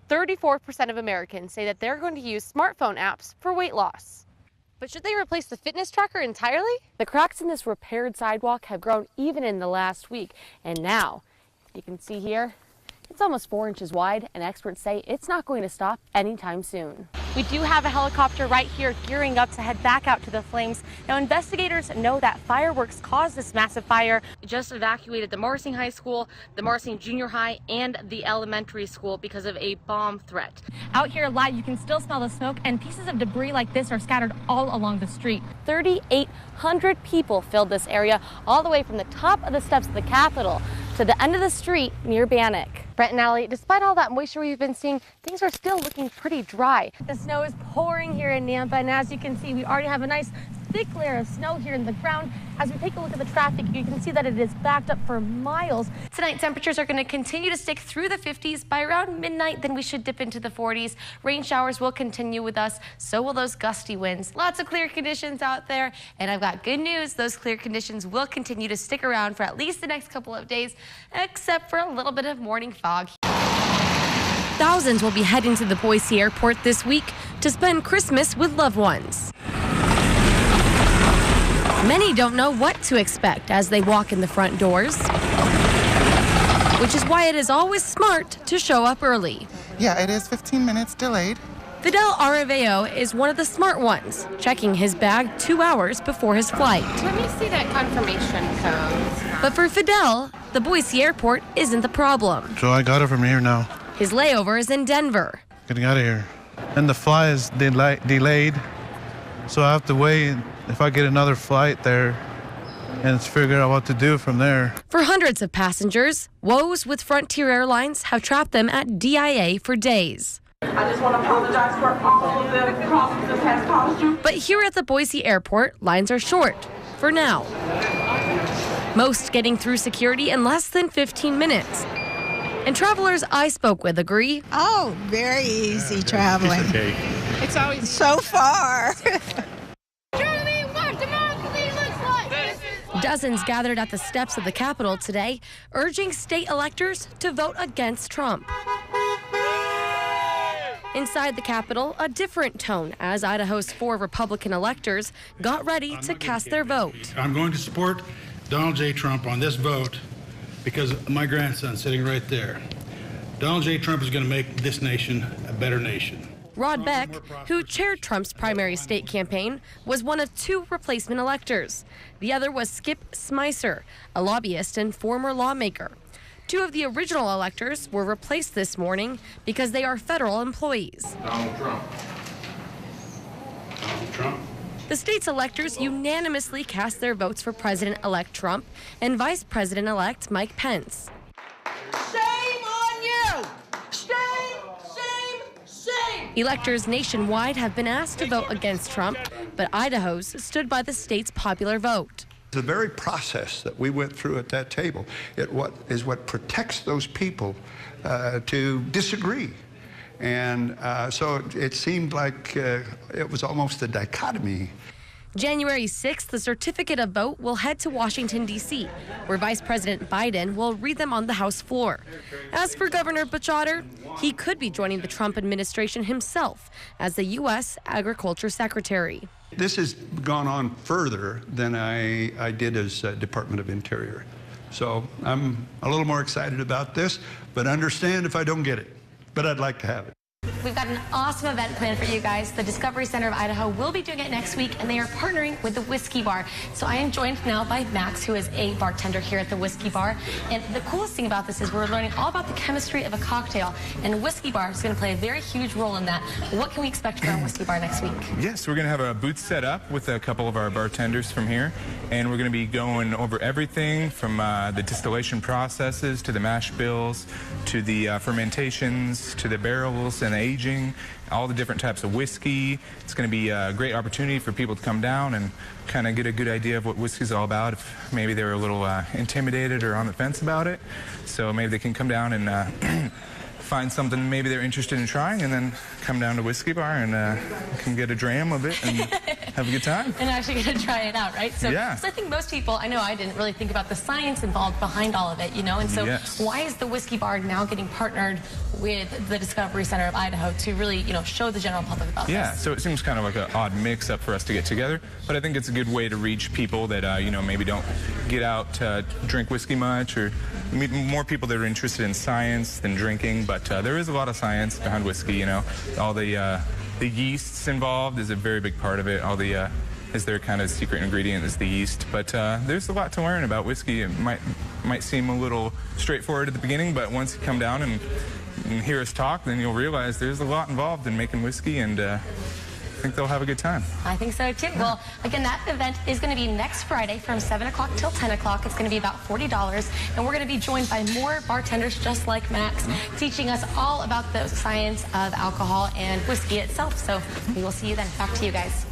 34% of Americans say that they're going to use smartphone apps for weight loss. But should they replace the fitness tracker entirely? The cracks in this repaired sidewalk have grown even in the last week. And now, you can see here, it's almost 4 inches wide, and experts say it's not going to stop anytime soon. We do have a helicopter right here gearing up to head back out to the flames. Now, investigators know that fireworks caused this massive fire. Just evacuated the Marsing High School, the Marsing Junior High, and the elementary school because of a bomb threat. Out here live, you can still smell the smoke, and pieces of debris like this are scattered all along the street. 3,800 people filled this area, all the way from the top of the steps of the Capitol to the end of the street near Bannock. Brent and Allie, despite all that moisture we've been seeing, things are still looking pretty dry. The snow is pouring here in Nampa, and as you can see, we already have a nice thick layer of snow here in the ground. As we take a look at the traffic, you can see that it is backed up for miles. Tonight, temperatures are going to continue to stick through the 50s. By around midnight, then we should dip into the 40s. Rain showers will continue with us. So will those gusty winds. Lots of clear conditions out there. And I've got good news. Those clear conditions will continue to stick around for at least the next couple of days, except for a little bit of morning fog. Thousands will be heading to the Boise airport this week to spend Christmas with loved ones. Many don't know what to expect as they walk in the front doors, which is why it is always smart to show up early. Yeah, it is 15 minutes delayed. Fidel Areveo is one of the smart ones, checking his bag 2 hours before his flight. Let me see that confirmation code. But for Fidel, the Boise airport isn't the problem. So I got it from here now. His layover is in Denver. Getting out of here. And the flight is delayed, so I have to wait if I get another flight there and figure out what to do from there. For hundreds of passengers, woes with Frontier Airlines have trapped them at DIA for days. I just want to apologize for all of the problems this has caused you. But here at the Boise airport, lines are short, for now. Most getting through security in less than 15 minutes. And travelers I spoke with agree. Oh, very easy traveling. It's okay. It's always So far. Dozens gathered at the steps of the Capitol today, urging state electors to vote against Trump. Inside the Capitol, a different tone as Idaho's 4 Republican electors got ready to cast their vote. I'm going to support Donald J. Trump on this vote because my grandson's sitting right there. Donald J. Trump is going to make this nation a better nation. Rod Beck, who chaired Trump's primary state campaign, was one of 2 replacement electors. The other was Skip Smicer, a lobbyist and former lawmaker. 2 of the original electors were replaced this morning because they are federal employees. Donald Trump. Donald Trump. The state's electors unanimously cast their votes for President-elect Trump and Vice President-elect Mike Pence. Shame on you! Shame, shame, shame! Electors nationwide have been asked to vote against Trump, but Idaho's stood by the state's popular vote. The very process that we went through at that table is what protects those people to disagree. And so it seemed like it was almost a dichotomy. January 6th, the certificate of vote will head to Washington, D.C., where Vice President Biden will read them on the House floor. As for Governor Butch-Otter, he could be joining the Trump administration himself as the U.S. Agriculture Secretary. This has gone on further than I did as Department of Interior. So I'm a little more excited about this, but understand if I don't get it. But I'd like to have it. We've got an awesome event planned for you guys. The Discovery Center of Idaho will be doing it next week, and they are partnering with the Whiskey Bar. So I am joined now by Max, who is a bartender here at the Whiskey Bar. And the coolest thing about this is we're learning all about the chemistry of a cocktail, and the Whiskey Bar is going to play a very huge role in that. What can we expect from our Whiskey Bar next week? Yes, we're going to have a booth set up with a couple of our bartenders from here, and we're going to be going over everything from the distillation processes to the mash bills to the fermentations to the barrels and the aging, all the different types of whiskey. It's going to be a great opportunity for people to come down and kind of get a good idea of what whiskey's all about if maybe they're a little intimidated or on the fence about it. So maybe they can come down and find something maybe they're interested in trying, and then come down to Whiskey Bar and can get a dram of it and have a good time. And actually get to try it out, right? So, Yeah. so I think most people, I know I didn't really think about the science involved behind all of it, you know? And so Yes. why is the Whiskey Bar now getting partnered with the Discovery Center of Idaho to really, you know, show the general public about Yeah, this? so it seems kind of like an odd mix-up for us to get together, but I think it's a good way to reach people that, you know, maybe don't get out to drink whiskey much, or meet more people that are interested in science than drinking, but there is a lot of science behind whiskey, you know. All the yeasts involved is a very big part of it. All the is their kind of secret ingredient is the yeast, but there's a lot to learn about whiskey. It might seem a little straightforward at the beginning, but once you come down and hear us talk, then you'll realize there's a lot involved in making whiskey, and I think they'll have a good time. I think so too. Well, again, that event is going to be next Friday from 7 o'clock till 10 o'clock. It's going to be about $40, and we're going to be joined by more bartenders just like Max, teaching us all about the science of alcohol and whiskey itself. So we will see you then. Back to you guys.